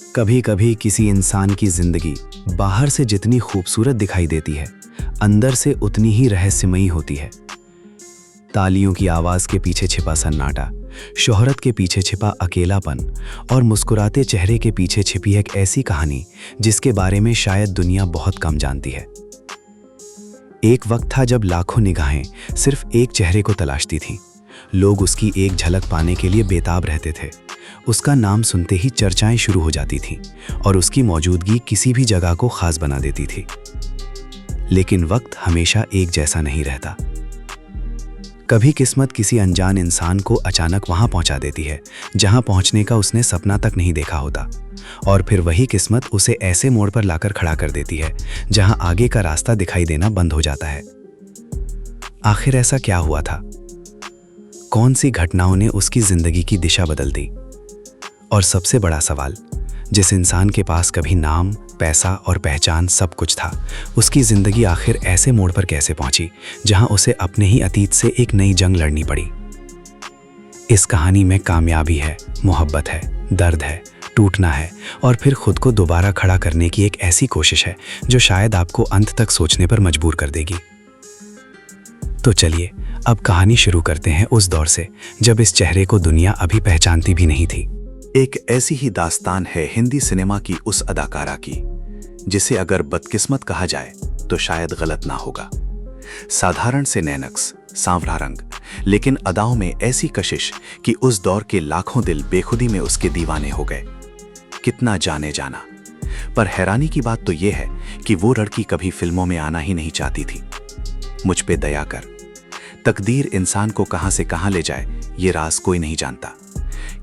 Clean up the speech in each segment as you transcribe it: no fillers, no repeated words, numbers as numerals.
कभी कभी किसी इंसान की जिंदगी बाहर से जितनी खूबसूरत दिखाई देती है, अंदर से उतनी ही रहस्यमयी होती है। तालियों की आवाज के पीछे छिपा सन्नाटा, शोहरत के पीछे छिपा अकेलापन और मुस्कुराते चेहरे के पीछे छिपी एक ऐसी कहानी जिसके बारे में शायद दुनिया बहुत कम जानती है। एक वक्त था जब लाखों निगाहें सिर्फ एक चेहरे को तलाशती थीं। लोग उसकी एक झलक पाने के लिए बेताब रहते थे। उसका नाम सुनते ही चर्चाएं शुरू हो जाती थीं और उसकी मौजूदगी किसी भी जगह को खास बना देती थी। लेकिन वक्त हमेशा एक जैसा नहीं रहता। कभी किस्मत किसी अनजान इंसान को अचानक वहां पहुंचा देती है जहां पहुंचने का उसने सपना तक नहीं देखा होता, और फिर वही किस्मत उसे ऐसे मोड़ पर लाकर खड़ा कर देती है जहां आगे का रास्ता दिखाई देना बंद हो जाता है। आखिर ऐसा क्या हुआ था? कौन सी घटनाओं ने उसकी जिंदगी की दिशा बदल दी? और सबसे बड़ा सवाल, जिस इंसान के पास कभी नाम, पैसा और पहचान सब कुछ था, उसकी जिंदगी आखिर ऐसे मोड़ पर कैसे पहुंची जहां उसे अपने ही अतीत से एक नई जंग लड़नी पड़ी? इस कहानी में कामयाबी है, मोहब्बत है, दर्द है, टूटना है और फिर खुद को दोबारा खड़ा करने की एक ऐसी कोशिश है जो शायद आपको अंत तक सोचने पर मजबूर कर देगी। तो चलिए अब कहानी शुरू करते हैं उस दौर से जब इस चेहरे को दुनिया अभी पहचानती भी नहीं थी। एक ऐसी ही दास्तान है हिंदी सिनेमा की उस अदाकारा की जिसे अगर बदकिस्मत कहा जाए तो शायद गलत ना होगा। साधारण से नैनक्स, सांवरा रंग, लेकिन अदाओं में ऐसी कशिश कि उस दौर के लाखों दिल बेखुदी में उसके दीवाने हो गए। कितना जाने जाना, पर हैरानी की बात तो यह है कि वो लड़की कभी फिल्मों में आना ही नहीं चाहती थी। मुझ पे दया कर, तकदीर इंसान को कहां से कहां ले जाए ये राज कोई नहीं जानता।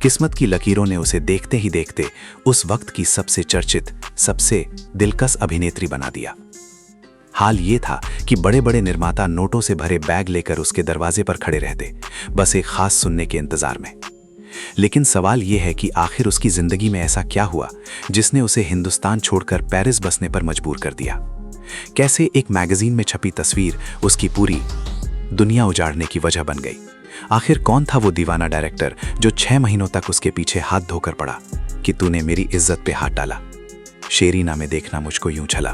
किस्मत की लकीरों ने उसे देखते ही देखते उस वक्त की सबसे चर्चित, सबसे दिलकश अभिनेत्री बना दिया। हाल ये था कि बड़े बड़े निर्माता नोटों से भरे बैग लेकर उसके दरवाजे पर खड़े रहते, बस एक खास सुनने के इंतजार में। लेकिन सवाल यह है कि आखिर उसकी जिंदगी में ऐसा क्या हुआ जिसने उसे हिंदुस्तान छोड़कर पेरिस बसने पर मजबूर कर दिया? कैसे एक मैगजीन में छपी तस्वीर उसकी पूरी दुनिया उजाड़ने की वजह बन गई? आखिर कौन था वो दीवाना डायरेक्टर जो 6 महीनों तक उसके पीछे हाथ धोकर पड़ा कि तूने मेरी इज्जत पे हाथ डाला, शेरीना में देखना मुझको यूं छला?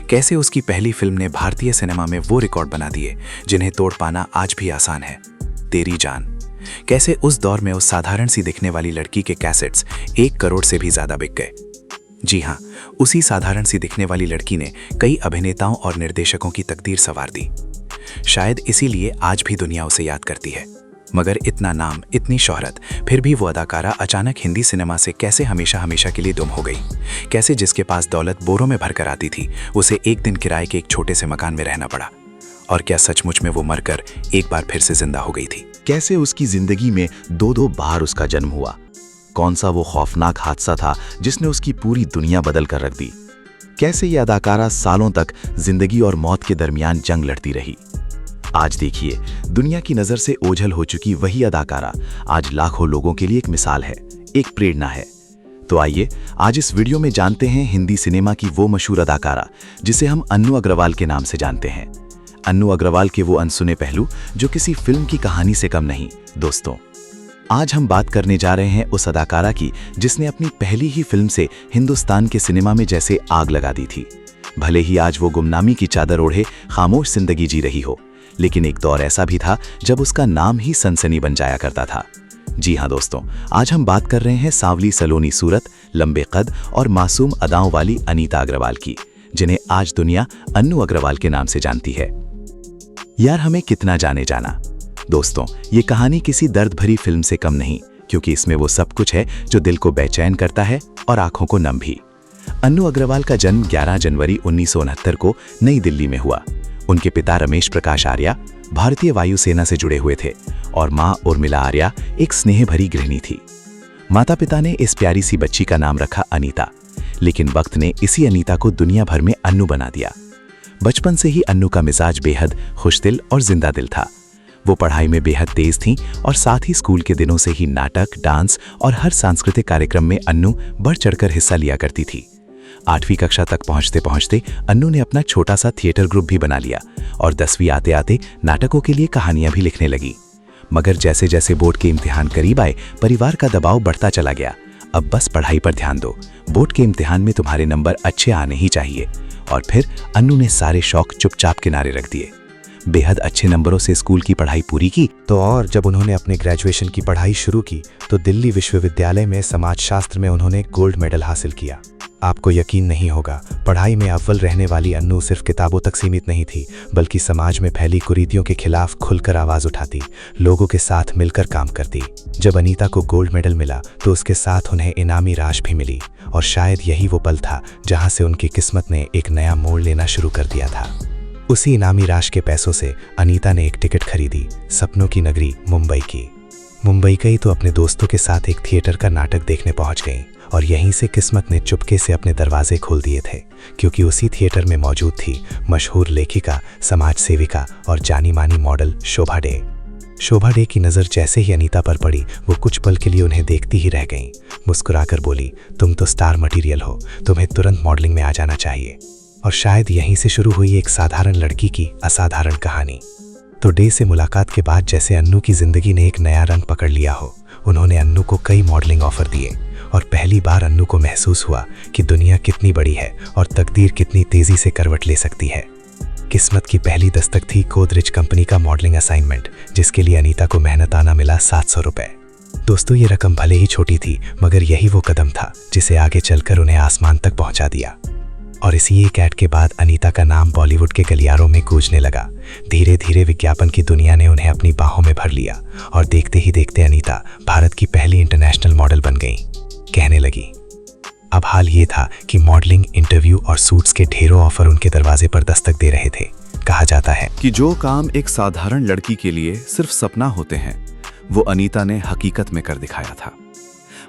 कैसे उसकी पहली फिल्म ने भारतीय सिनेमा में वो रिकॉर्ड बना दिए जिन्हें तोड़ पाना आज भी आसान है, तेरी जान? कैसे उस दौर में उस साधारण सी दिखने वाली लड़की के कैसेट्स 1 करोड़ से भी ज्यादा बिक गए? जी हाँ, उसी साधारण सी दिखने वाली लड़की ने कई अभिनेताओं और निर्देशकों की तकदीर संवार दी। शायद इसीलिए आज भी दुनिया उसे याद करती है। मगर इतना नाम, इतनी शोहरत, फिर भी वो अदाकारा अचानक हिंदी सिनेमा से कैसे हमेशा हमेशा के लिए गुम हो गई? कैसे जिसके पास दौलत बोरों में भरकर आती थी उसे एक दिन किराए के एक छोटे से मकान में रहना पड़ा? और क्या सचमुच में वो मरकर एक बार फिर से जिंदा हो गई थी? कैसे उसकी जिंदगी में 2-2 बार उसका जन्म हुआ? कौन सा वो खौफनाक हादसा था जिसने उसकी पूरी दुनिया बदल कर रख दी? कैसे ये अदाकारा सालों तक जिंदगी और मौत के दरमियान जंग लड़ती रही? आज देखिए, दुनिया की नजर से ओझल हो चुकी वही अदाकारा आज लाखों लोगों के लिए एक मिसाल है, एक प्रेरणा है। तो आइए आज इस वीडियो में जानते हैं हिंदी सिनेमा की वो मशहूर अदाकारा जिसे हम अन्नू अग्रवाल के नाम से जानते हैं। अन्नू अग्रवाल के वो अनसुने पहलू जो किसी फिल्म की कहानी से कम नहीं। दोस्तों, आज हम बात करने जा रहे हैं उस अदाकारा की जिसने अपनी पहली ही फिल्म से हिंदुस्तान के सिनेमा में जैसे आग लगा दी थी। भले ही आज वो गुमनामी की चादर ओढ़े खामोश जिंदगी जी रही हो, लेकिन एक दौर ऐसा भी था जब उसका नाम ही सनसनी बन जाया करता था। जी हाँ दोस्तों, आज हम बात कर रहे हैं सांवली सलोनी सूरत, लंबे कद और मासूम अदाओं वाली अनीता अग्रवाल की, जिन्हें आज दुनिया अन्नू अग्रवाल के नाम से जानती है। यार, हमें कितना जाने जाना। दोस्तों, ये कहानी किसी दर्द भरी फिल्म से कम नहीं, क्योंकि इसमें वो सब कुछ है जो दिल को बेचैन करता है और आंखों को नम भी। अन्नू अग्रवाल का जन्म 11 जनवरी 1969 को नई दिल्ली में हुआ। उनके पिता रमेश प्रकाश आर्या भारतीय वायुसेना से जुड़े हुए थे और मां उर्मिला आर्या एक स्नेह भरी गृहिणी थी। माता पिता ने इस प्यारी सी बच्ची का नाम रखा अनीता, लेकिन वक्त ने इसी अनीता को दुनिया भर में अन्नू बना दिया। बचपन से ही अन्नू का मिजाज बेहद खुशदिल और जिंदा दिल था। वो पढ़ाई में बेहद तेज थीं और साथ ही स्कूल के दिनों से ही नाटक, डांस और हर सांस्कृतिक कार्यक्रम में अन्नू बढ़ चढ़कर हिस्सा लिया करती थी। 8वीं कक्षा तक पहुंचते पहुंचते अन्नू ने अपना छोटा सा थिएटर ग्रुप भी बना लिया और 10वीं आते आते नाटकों के लिए कहानियां भी लिखने लगी। मगर जैसे जैसे बोर्ड के इम्तिहान करीब आए, परिवार का दबाव बढ़ता चला गया। अब बस पढ़ाई पर ध्यान दो, बोर्ड के इम्तिहान में तुम्हारे नंबर अच्छे आने ही चाहिए। और फिर अन्नू ने सारे शौक चुपचाप किनारे रख दिए। बेहद अच्छे नंबरों से स्कूल की पढ़ाई पूरी की तो और जब उन्होंने अपने ग्रेजुएशन की पढ़ाई शुरू की तो दिल्ली विश्वविद्यालय में समाजशास्त्र में उन्होंने गोल्ड मेडल हासिल किया। आपको यकीन नहीं होगा, पढ़ाई में अव्वल रहने वाली अन्नू सिर्फ किताबों तक सीमित नहीं थी, बल्कि समाज में फैली कुरीतियों के खिलाफ खुलकर आवाज उठाती, लोगों के साथ मिलकर काम करती। जब अनीता को गोल्ड मेडल मिला तो उसके साथ उन्हें इनामी राशि भी मिली, और शायद यही वो पल था जहां से उनकी किस्मत ने एक नया मोड़ लेना शुरू कर दिया था। उसी इनामी राशि के पैसों से अनीता ने एक टिकट खरीदी, सपनों की नगरी मुंबई की। मुंबई गई तो अपने दोस्तों के साथ एक थिएटर का नाटक देखने पहुंच गई, और यहीं से किस्मत ने चुपके से अपने दरवाजे खोल दिए थे, क्योंकि उसी थिएटर में मौजूद थी मशहूर लेखिका, समाज सेविका और जानी मानी मॉडल शोभा डे। शोभा डे की नज़र जैसे ही अनीता पर पड़ी, वो कुछ पल के लिए उन्हें देखती ही रह गईं। मुस्कुराकर बोली, तुम तो स्टार मटीरियल हो, तुम्हें तुरंत मॉडलिंग में आ जाना चाहिए। और शायद यहीं से शुरू हुई एक साधारण लड़की की असाधारण कहानी। तो डे से मुलाकात के बाद जैसे अन्नू की जिंदगी ने एक नया रंग पकड़ लिया हो। उन्होंने अन्नू को कई मॉडलिंग ऑफर दिए, और पहली बार अन्नू को महसूस हुआ कि दुनिया कितनी बड़ी है और तकदीर कितनी तेजी से करवट ले सकती है। किस्मत की पहली दस्तक थी गोदरेज कंपनी का मॉडलिंग असाइनमेंट, जिसके लिए अनीता को मेहनताना मिला 700 रुपए। दोस्तों, ये रकम भले ही छोटी थी, मगर यही वो कदम था जिसे आगे चलकर उन्हें आसमान तक पहुंचा दिया। और इसी एक ऐड के बाद अनीता का नाम बॉलीवुड के गलियारों में गूंजने लगा। धीरे धीरे विज्ञापन की दुनिया ने उन्हें अपनी बाहों में भर लिया, और देखते ही देखते अनीता भारत की पहली इंटरनेशनल मॉडल बन गई। कहने लगी, अब हाल ये था कि मॉडलिंग, इंटरव्यू और सूट्स के ढेरों ऑफर उनके दरवाजे पर दस्तक दे रहे थे। कहा जाता है कि जो काम एक साधारण लड़की के लिए सिर्फ सपना होते हैं, वो अनीता ने हकीकत में कर दिखाया था।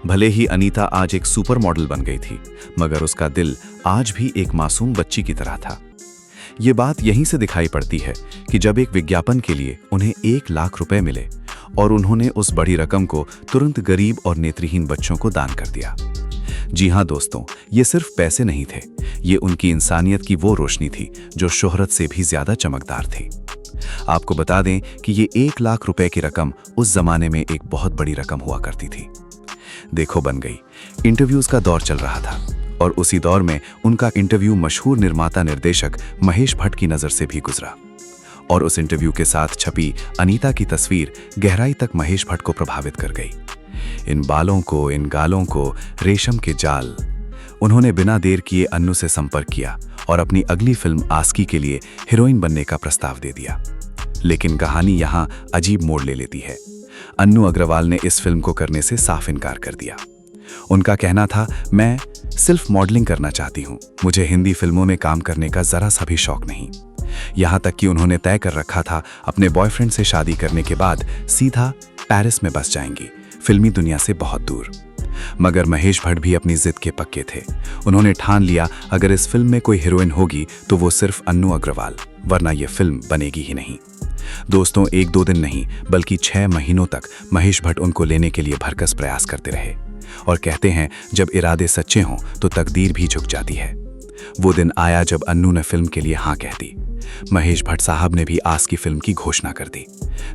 भले ही अनीता आज एक सुपर मॉडल बन गई थी, मगर उसका दिल आज भी एक मासूम बच्ची की तरह था। ये बात यहीं से दिखाई पड़ती है कि जब एक विज्ञापन के लिए उन्हें 1 लाख रुपए मिले और उन्होंने उस बड़ी रकम को तुरंत गरीब और नेत्रहीन बच्चों को दान कर दिया। जी हाँ दोस्तों, ये सिर्फ पैसे नहीं थे, ये उनकी इंसानियत की वो रोशनी थी जो शोहरत से भी ज्यादा चमकदार थी। आपको बता दें कि ये 1 लाख रुपए की रकम उस जमाने में एक बहुत बड़ी रकम हुआ करती थी। देखो बन गई, इंटरव्यूज का दौर चल रहा था, और उसी दौर में उनका इंटरव्यू मशहूर निर्माता निर्देशक महेश भट्ट की नज़र से भी गुजरा, और उस इंटरव्यू के साथ छपी अनीता की तस्वीर गहराई तक महेश भट्ट को प्रभावित कर गई। इन बालों को, इन गालों को, रेशम के जाल। उन्होंने बिना देर किए अन्नू से संपर्क किया और अपनी अगली फिल्म आस्की के लिए हीरोइन बनने का प्रस्ताव दे दिया। लेकिन कहानी यहाँ अजीब मोड़ ले लेती है। अन्नू अग्रवाल ने इस फिल्म को करने से साफ इनकार कर दिया। उनका कहना था, मैं सिर्फ मॉडलिंग करना चाहती हूँ, मुझे हिंदी फिल्मों में काम करने का जरा सा भी शौक नहीं। यहाँ तक कि उन्होंने तय कर रखा था अपने बॉयफ्रेंड से शादी करने के बाद सीधा पेरिस में बस जाएंगी, फिल्मी दुनिया से बहुत दूर। मगर महेश भट्ट भी अपनी जिद के पक्के थे। उन्होंने ठान लिया, अगर इस फिल्म में कोई हीरोइन होगी तो वो सिर्फ अन्नू अग्रवाल, वरना ये फिल्म बनेगी ही नहीं। दोस्तों, 1-2 दिन नहीं बल्कि 6 महीनों तक महेश भट्ट उनको लेने के लिए भरकस प्रयास करते रहे, और कहते हैं जब इरादे सच्चे हों तो तकदीर भी झुक जाती है। वो दिन आया जब अन्नू ने फिल्म के लिए हाँ कह दी। महेश भट्ट साहब ने भी आस्की फिल्म की घोषणा कर दी,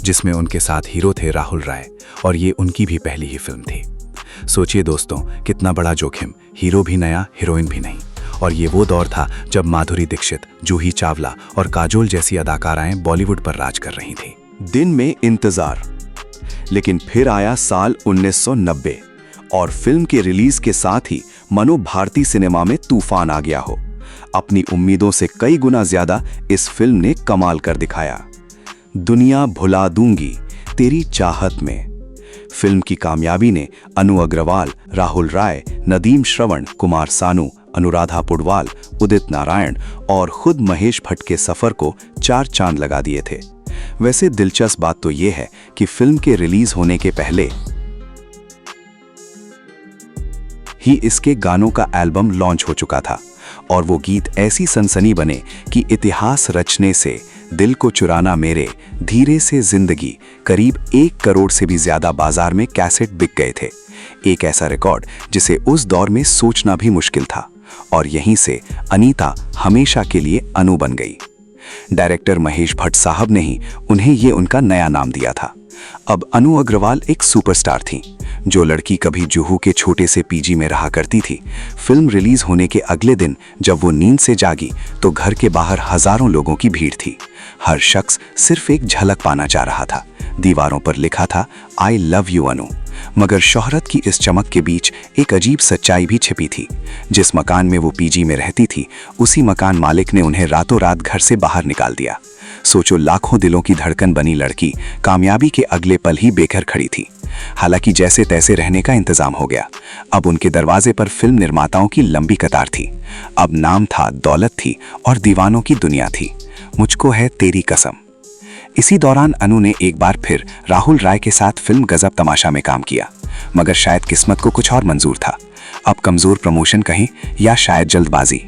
जिसमें उनके साथ हीरो थे राहुल राय, और ये उनकी भी पहली ही फिल्म थी। सोचिए दोस्तों, कितना बड़ा जोखिम, हीरो भी नया, हीरोइन भी नहीं। और ये वो दौर था जब माधुरी दीक्षित, जूही चावला और काजोल जैसी अदाकाराएं बॉलीवुड पर राज कर रही थीं। दिन में इंतजार, लेकिन फिर आया साल 1990 और फिल्म के रिलीज के साथ ही मनो भारती सिनेमा में तूफान आ गया हो। अपनी उम्मीदों से कई गुना ज्यादा इस फिल्म ने कमाल कर दिखाया। दुनिया भुला दूंगी तेरी चाहत में फिल्म की कामयाबी ने अनु अग्रवाल, राहुल राय, नदीम श्रवण, कुमार सानू, अनुराधा पुडवाल, उदित नारायण और खुद महेश भट्ट के सफर को 4 चांद लगा दिए थे। वैसे दिलचस्प बात तो यह है कि फिल्म के रिलीज होने के पहले ही इसके गानों का एल्बम लॉन्च हो चुका था, और वो गीत ऐसी सनसनी बने कि इतिहास रचने से, दिल को चुराना मेरे, धीरे से जिंदगी, करीब 1 करोड़ से भी ज्यादा बाजार में कैसेट बिक गए थे। एक ऐसा रिकॉर्ड जिसे उस दौर में सोचना भी मुश्किल था, और यहीं से अनीता हमेशा के लिए अनु बन गई। डायरेक्टर महेश भट्ट साहब ने ही उन्हें ये उनका नया नाम दिया था। अब अनु अग्रवाल एक सुपरस्टार थीं। जो लड़की कभी जुहू के छोटे से पीजी में रहा करती थी, फिल्म रिलीज होने के अगले दिन जब वो नींद से जागी तो घर के बाहर हजारों लोगों की भीड़ थी। हर शख्स सिर्फ एक झलक पाना चाह रहा था। दीवारों पर लिखा था, आई लव यू अनु। मगर शोहरत की इस चमक के बीच एक अजीब सच्चाई भी छिपी थी। जिस मकान में वो पीजी में रहती थी, उसी मकान मालिक ने उन्हें रातों रात घर से बाहर निकाल दिया। सोचो, लाखों दिलों की धड़कन बनी लड़की कामयाबी के अगले पल ही बेघर खड़ी थी। हालांकि जैसे तैसे रहने का इंतजाम हो गया। अब उनके दरवाजे पर फिल्म निर्माताओं की लंबी कतार थी। अब नाम था, दौलत थी और दीवानों की दुनिया थी। मुझको है तेरी कसम। इसी दौरान अनु ने एक बार फिर राहुल राय के साथ फिल्म गजब तमाशा में काम किया, मगर शायद किस्मत को कुछ और मंजूर था। अब कमजोर प्रमोशन कहें या शायद जल्दबाजी,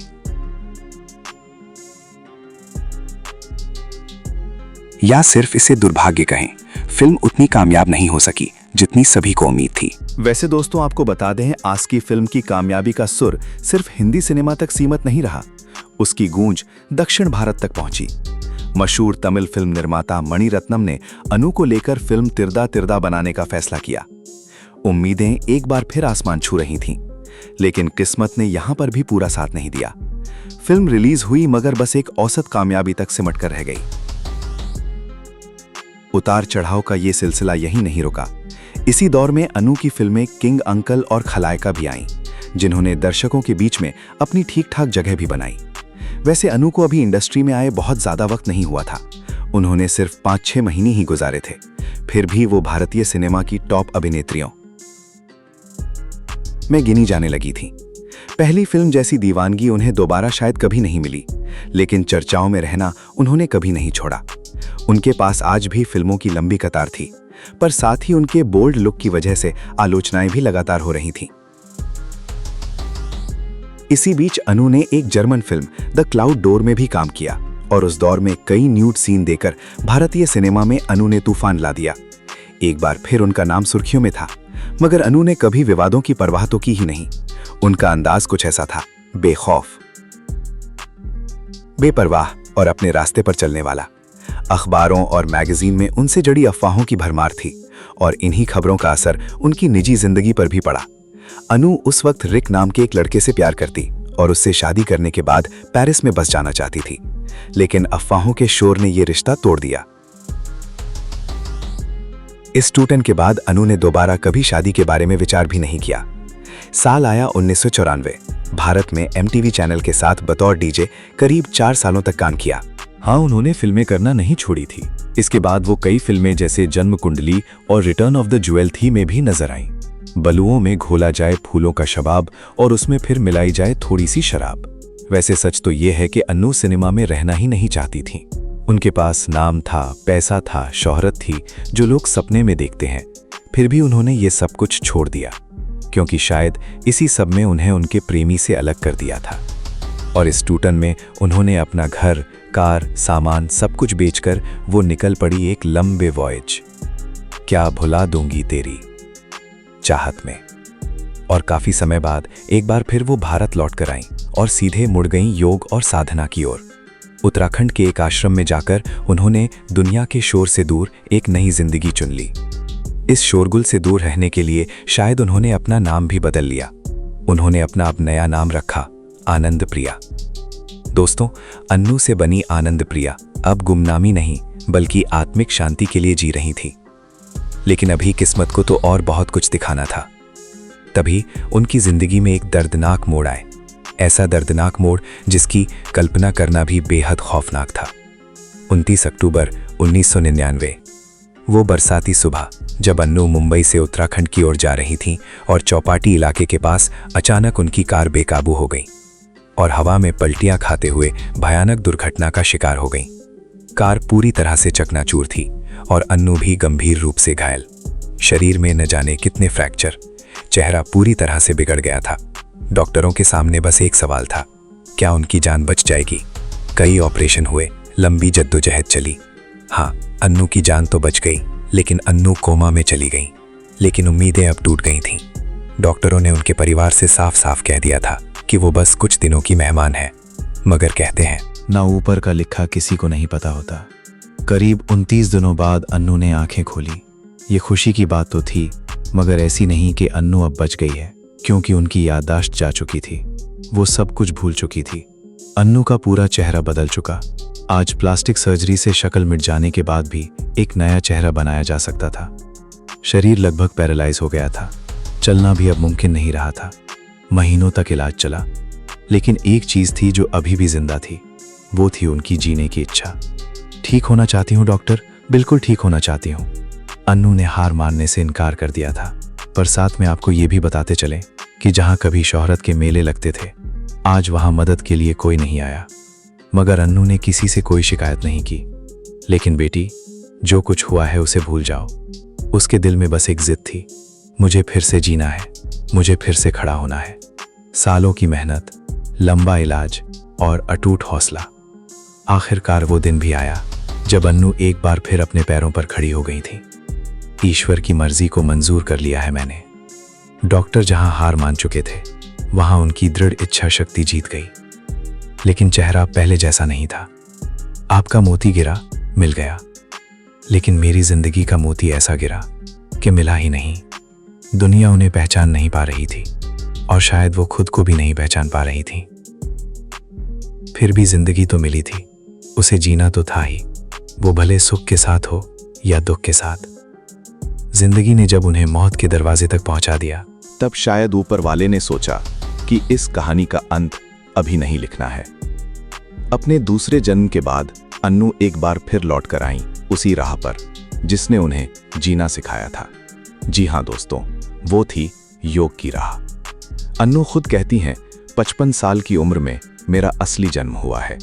या सिर्फ इसे दुर्भाग्य कहें, फिल्म उतनी कामयाब नहीं हो सकी जितनी सभी को उम्मीद थी। वैसे दोस्तों, आपको बता दें, आस्की फिल्म की कामयाबी का सुर सिर्फ हिंदी सिनेमा तक सीमित नहीं रहा। उसकी गूंज दक्षिण भारत तक पहुंची। मशहूर तमिल फिल्म निर्माता मणि रत्नम ने अनु को लेकर फिल्म तिरदा तिरदा बनाने का फैसला किया। उम्मीदें एक बार फिर आसमान छू रही थीं, लेकिन किस्मत ने यहां पर भी पूरा साथ नहीं दिया। फिल्म रिलीज हुई, मगर बस एक औसत कामयाबी तक सिमट कर रह गई। उतार चढ़ाव का ये सिलसिला यहीं नहीं रुका। इसी दौर में अनु की फिल्में किंग अंकल और खलायका भी आईं, जिन्होंने दर्शकों के बीच में अपनी ठीक ठाक जगह भी बनाई। वैसे अनु को अभी इंडस्ट्री में आए बहुत ज्यादा वक्त नहीं हुआ था। उन्होंने सिर्फ 5-6 महीने ही गुजारे थे, फिर भी वो भारतीय सिनेमा की टॉप अभिनेत्रियों में गिनी जाने लगी थी। पहली फिल्म जैसी दीवानगी उन्हें दोबारा शायद कभी नहीं मिली, लेकिन चर्चाओं में रहना उन्होंने कभी नहीं छोड़ा। उनके पास आज भी फिल्मों की लंबी कतार थी, पर साथ ही उनके बोल्ड लुक की वजह से आलोचनाएं भी लगातार हो रही थीं। इसी बीच अनु ने एक German film the cloud door में भी काम किया और उस दौर में कई न्यूड सीन देकर भारतीय सिनेमा में अनु ने तूफान ला दिया। एक बार फिर उनका नाम सुर्खियों में था, मगर अनु ने कभी विवादों की परवाह तो की ही नहीं। उनका अंदाज कुछ ऐसा था, बेखौफ, बेपरवाह और अपने रास्ते पर चलने वाला। अखबारों और मैगजीन में उनसे जुड़ी अफवाहों की भरमार थी और इन्हीं खबरों का असर उनकी निजी जिंदगी पर भी पड़ा। अनु उस वक्त रिक नाम के एक लड़के से प्यार करती और उससे शादी करने के बाद पेरिस में बस जाना चाहती थी, लेकिन अफवाहों के शोर ने यह रिश्ता तोड़ दिया। इस टूटन के बाद अनु ने दोबारा कभी शादी के बारे में विचार भी नहीं किया। साल आया 1994। भारत में MTV चैनल के साथ बतौर डीजे करीब 4 सालों तक काम किया। हाँ, उन्होंने फिल्में करना नहीं छोड़ी थी। इसके बाद वो कई फिल्में जैसे जन्म कुंडली और रिटर्न ऑफ द ज्वेल थी में भी नजर आईं। बलुओं में घोला जाए फूलों का शबाब और उसमें फिर मिलाई जाए थोड़ी सी शराब। वैसे सच तो ये है कि अन्नू सिनेमा में रहना ही नहीं चाहती थी। उनके पास नाम था, पैसा था, शोहरत थी, जो लोग सपने में देखते हैं। फिर भी उन्होंने ये सब कुछ छोड़ दिया, क्योंकि शायद इसी सब में उन्हें उनके प्रेमी से अलग कर दिया था। और इस टूटन में उन्होंने अपना घर, कार, सामान सब कुछ बेचकर वो निकल पड़ी एक लंबे वॉयज, क्या भुला दूंगी तेरी चाहत में। और काफी समय बाद एक बार फिर वो भारत लौट कर आईं और सीधे मुड़ गईं योग और साधना की ओर। उत्तराखंड के एक आश्रम में जाकर उन्होंने दुनिया के शोर से दूर एक नई जिंदगी चुन ली। इस शोरगुल से दूर रहने के लिए शायद उन्होंने अपना नाम भी बदल लिया। उन्होंने अपना अब नया नाम रखा, आनंद प्रिया। दोस्तों, अन्नू से बनी आनंद प्रिया अब गुमनामी नहीं बल्कि आत्मिक शांति के लिए जी रही थी। लेकिन अभी किस्मत को तो और बहुत कुछ दिखाना था। तभी उनकी जिंदगी में एक दर्दनाक मोड़ आए, ऐसा दर्दनाक मोड़ जिसकी कल्पना करना भी बेहद खौफनाक था। 29 अक्टूबर 1999, वो बरसाती सुबह जब अन्नू मुंबई से उत्तराखंड की ओर जा रही थीं और चौपाटी इलाके के पास अचानक उनकी कार बेकाबू हो गई और हवा में पलटियां खाते हुए भयानक दुर्घटना का शिकार हो गई। कार पूरी तरह से चकनाचूर थी और अन्नू भी गंभीर रूप से घायल। शरीर में न जाने कितने फ्रैक्चर, चेहरा पूरी तरह से बिगड़ गया था। डॉक्टरों के सामने बस एक सवाल था, क्या उनकी जान बच जाएगी? कई ऑपरेशन हुए, लंबी जद्दोजहद चली। हाँ, अन्नू की जान तो बच गई, लेकिन अन्नू कोमा में चली गई। लेकिन उम्मीदें अब टूट गई थीं। डॉक्टरों ने उनके परिवार से साफ साफ कह दिया था कि वो बस कुछ दिनों की मेहमान है। मगर कहते हैं, ना ऊपर का लिखा किसी को नहीं पता होता। करीब 29 दिनों बाद अन्नू ने आंखें खोली। ये खुशी की बात तो थी, मगर ऐसी नहीं कि अन्नू अब बच गई है, क्योंकि उनकी याददाश्त जा चुकी थी। वो सब कुछ भूल चुकी थी। अन्नू का पूरा चेहरा बदल चुका। आज प्लास्टिक सर्जरी से शक्ल मिट जाने के बाद भी एक नया चेहरा बनाया जा सकता था। शरीर लगभग पैरालाइज हो गया था। चलना भी अब मुमकिन नहीं रहा था। महीनों तक इलाज चला, लेकिन एक चीज थी जो अभी भी जिंदा थी। वो थी उनकी जीने की इच्छा। ठीक होना चाहती हूँ डॉक्टर, बिल्कुल ठीक होना चाहती हूँ। अन्नू ने हार मानने से इनकार कर दिया था। पर साथ में आपको ये भी बताते चले कि जहां कभी शोहरत के मेले लगते थे, आज वहां मदद के लिए कोई नहीं आया। मगर अन्नू ने किसी से कोई शिकायत नहीं की। लेकिन बेटी, जो कुछ हुआ है उसे भूल जाओ। उसके दिल में बस एक जिद थी, मुझे फिर से जीना है, मुझे फिर से खड़ा होना है। सालों की मेहनत, लंबा इलाज और अटूट हौसला। आखिरकार वो दिन भी आया जब अन्नू एक बार फिर अपने पैरों पर खड़ी हो गई थी। ईश्वर की मर्जी को मंजूर कर लिया है मैंने। डॉक्टर जहां हार मान चुके थे, वहां उनकी दृढ़ इच्छा शक्ति जीत गई। लेकिन चेहरा पहले जैसा नहीं था। आपका मोती गिरा, मिल गया, लेकिन मेरी जिंदगी का मोती ऐसा गिरा कि मिला ही नहीं। दुनिया उन्हें पहचान नहीं पा रही थी और शायद वो खुद को भी नहीं पहचान पा रही थी। फिर भी जिंदगी तो मिली थी, उसे जीना तो था ही, वो भले सुख के साथ हो या दुख के साथ। जिंदगी ने जब उन्हें मौत के दरवाजे तक पहुंचा दिया, तब शायद ऊपर वाले ने सोचा कि इस कहानी का अंत अभी नहीं लिखना है। अपने दूसरे जन्म के बाद अन्नू एक बार फिर लौट कर आईं उसी राह पर जिसने उन्हें जीना सिखाया था। जी हाँ दोस्तों, वो थी योग की राह। अन्नू खुद कहती हैं, 55 साल की उम्र में मेरा असली जन्म हुआ है।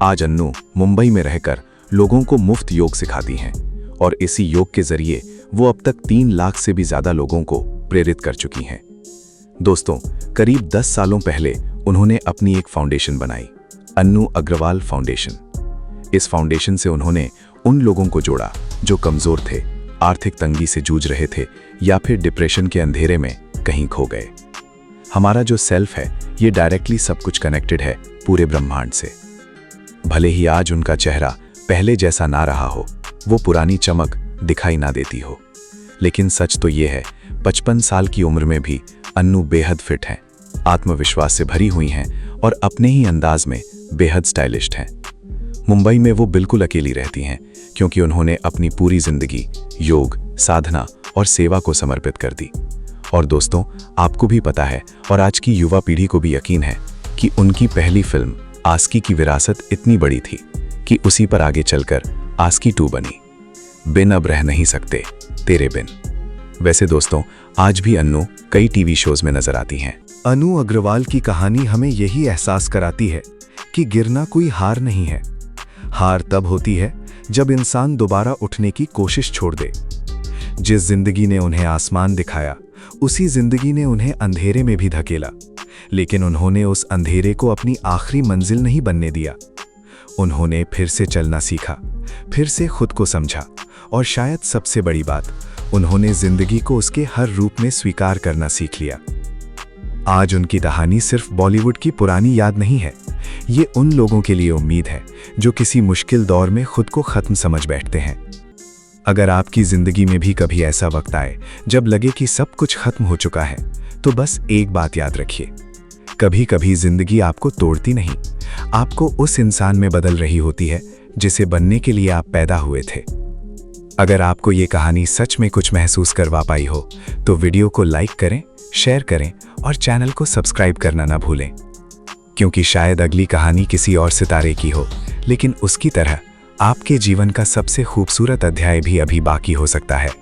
आज अन्नू मुंबई में रहकर लोगों को मुफ्त योग सिखाती हैं और इसी योग के जरिए वो अब तक 3 लाख से भी ज्यादा लोगों को प्रेरित कर चुकी हैं। दोस्तों, करीब 10 सालों पहले उन्होंने अपनी एक फाउंडेशन बनाई, अन्नू अग्रवाल फाउंडेशन। इस फाउंडेशन से उन्होंने उन लोगों को जोड़ा जो कमजोर थे, आर्थिक तंगी से जूझ रहे थे या फिर डिप्रेशन के अंधेरे में कहीं खो गए। हमारा जो सेल्फ है, ये डायरेक्टली सब कुछ कनेक्टेड है पूरे ब्रह्मांड से। भले ही आज उनका चेहरा पहले जैसा ना रहा हो, वो पुरानी चमक दिखाई ना देती हो, लेकिन सच तो ये है, 55 साल की उम्र में भी अन्नू बेहद फिट हैं, आत्मविश्वास से भरी हुई हैं और अपने ही अंदाज में बेहद स्टाइलिश हैं। मुंबई में वो बिल्कुल अकेली रहती हैं, क्योंकि उन्होंने अपनी पूरी जिंदगी योग, साधना और सेवा को समर्पित कर दी। और दोस्तों, आपको भी पता है और आज की युवा पीढ़ी को भी यकीन है कि उनकी पहली फिल्म आस्की की विरासत इतनी बड़ी थी कि उसी पर आगे चलकर आस्की 2 बनी, बिन अब रह नहीं सकते तेरे बिन। वैसे दोस्तों, आज भी अन्नू कई टीवी शोज में नजर आती हैं। अनु अग्रवाल की कहानी हमें यही एहसास कराती है कि गिरना कोई हार नहीं है। हार तब होती है जब इंसान दोबारा उठने की कोशिश छोड़ दे। जिस जिंदगी ने उन्हें आसमान दिखाया, उसी जिंदगी ने उन्हें अंधेरे में भी धकेला, लेकिन उन्होंने उस अंधेरे को अपनी आखिरी मंजिल नहीं बनने दिया। उन्होंने फिर से चलना सीखा, फिर से खुद को समझा और शायद सबसे बड़ी बात, उन्होंने जिंदगी को उसके हर रूप में स्वीकार करना सीख लिया। आज उनकी कहानी सिर्फ बॉलीवुड की पुरानी याद नहीं है, ये उन लोगों के लिए उम्मीद है जो किसी मुश्किल दौर में खुद को खत्म समझ बैठते हैं। अगर आपकी जिंदगी में भी कभी ऐसा वक्त आए जब लगे कि सब कुछ खत्म हो चुका है, तो बस एक बात याद रखिए, कभी कभी जिंदगी आपको तोड़ती नहीं, आपको उस इंसान में बदल रही होती है जिसे बनने के लिए आप पैदा हुए थे। अगर आपको ये कहानी सच में कुछ महसूस करवा पाई हो, तो वीडियो को लाइक करें, शेयर करें और चैनल को सब्सक्राइब करना ना भूलें, क्योंकि शायद अगली कहानी किसी और सितारे की हो, लेकिन उसकी तरह आपके जीवन का सबसे खूबसूरत अध्याय भी अभी बाकी हो सकता है।